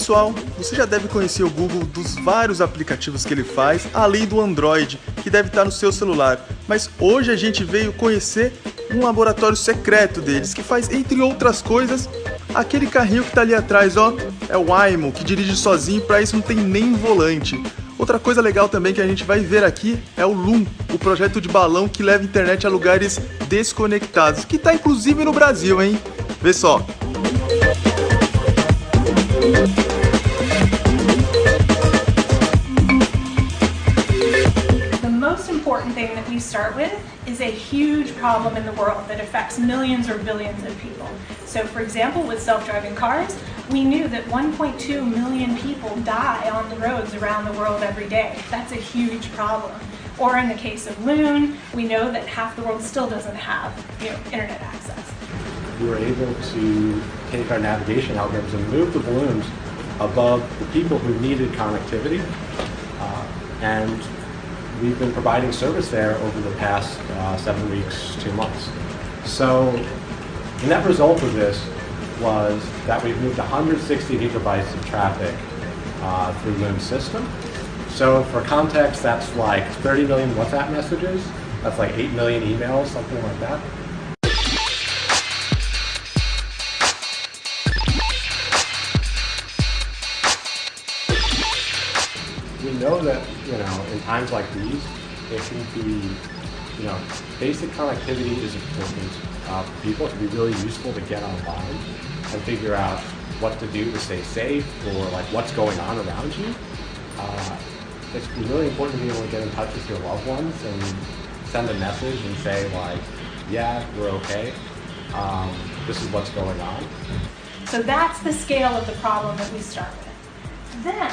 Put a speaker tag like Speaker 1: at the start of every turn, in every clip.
Speaker 1: Pessoal, você já deve conhecer o Google dos vários aplicativos que ele faz, além do Android, que deve estar no seu celular. Mas hoje a gente veio conhecer um laboratório secreto deles, que faz, entre outras coisas, aquele carrinho que está ali atrás, ó, é o Waymo, que dirige sozinho, para isso não tem nem volante. Outra coisa legal também que a gente vai ver aqui é o Loom, o projeto de balão que leva a internet a lugares desconectados, que está inclusive no Brasil, hein? Vê só.
Speaker 2: The most important thing that we start with is a huge problem in the world that affects millions or billions of people. So for example, with self-driving cars, we knew that 1.2 million people die on the roads around the world every day. That's a huge problem. Or in the case of Loon, we know that half the world still doesn't have, internet access.
Speaker 3: We were able to take our navigation algorithms and move the balloons above the people who needed connectivity, and we've been providing service there over the past 7 weeks, 2 months. So the net result of this was that we've moved 160 gigabytes of traffic through Loon's system. So for context, that's like 30 million WhatsApp messages, that's like 8 million emails, something like that. We know that, in times like these, it can be, basic connectivity is important for people. It can be really useful to get online and figure out what to do to stay safe, or like what's going on around you. It's really important to be able to get in touch with your loved ones and send a message and say like, yeah, we're okay. This is what's going on.
Speaker 2: So that's the scale of the problem that we start with. Then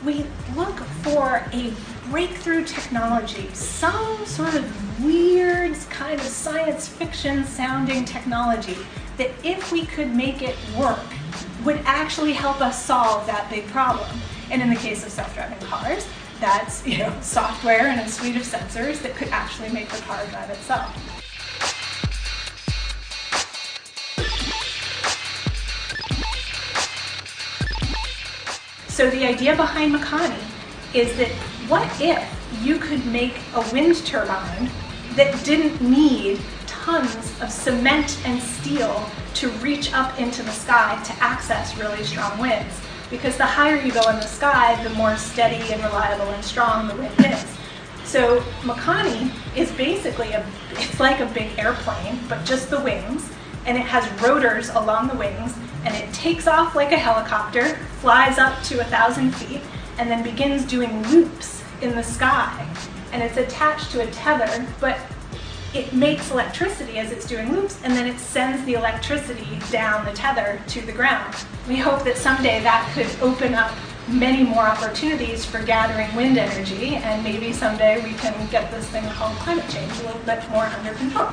Speaker 2: we look for a breakthrough technology, some sort of weird kind of science fiction sounding technology that if we could make it work would actually help us solve that big problem. And in the case of self-driving cars, that's software and a suite of sensors that could actually make the car drive itself. So the idea behind Makani is that what if you could make a wind turbine that didn't need tons of cement and steel to reach up into the sky to access really strong winds? Because the higher you go in the sky, the more steady and reliable and strong the wind is. So Makani is basically it's like a big airplane, but just the wings, and it has rotors along the wings, and it takes off like a helicopter, flies up to 1,000 feet, and then begins doing loops in the sky. And it's attached to a tether, but it makes electricity as it's doing loops, and then it sends the electricity down the tether to the ground. We hope that someday that could open up many more opportunities for gathering wind energy, and maybe someday we can get this thing called climate change a little bit more under control.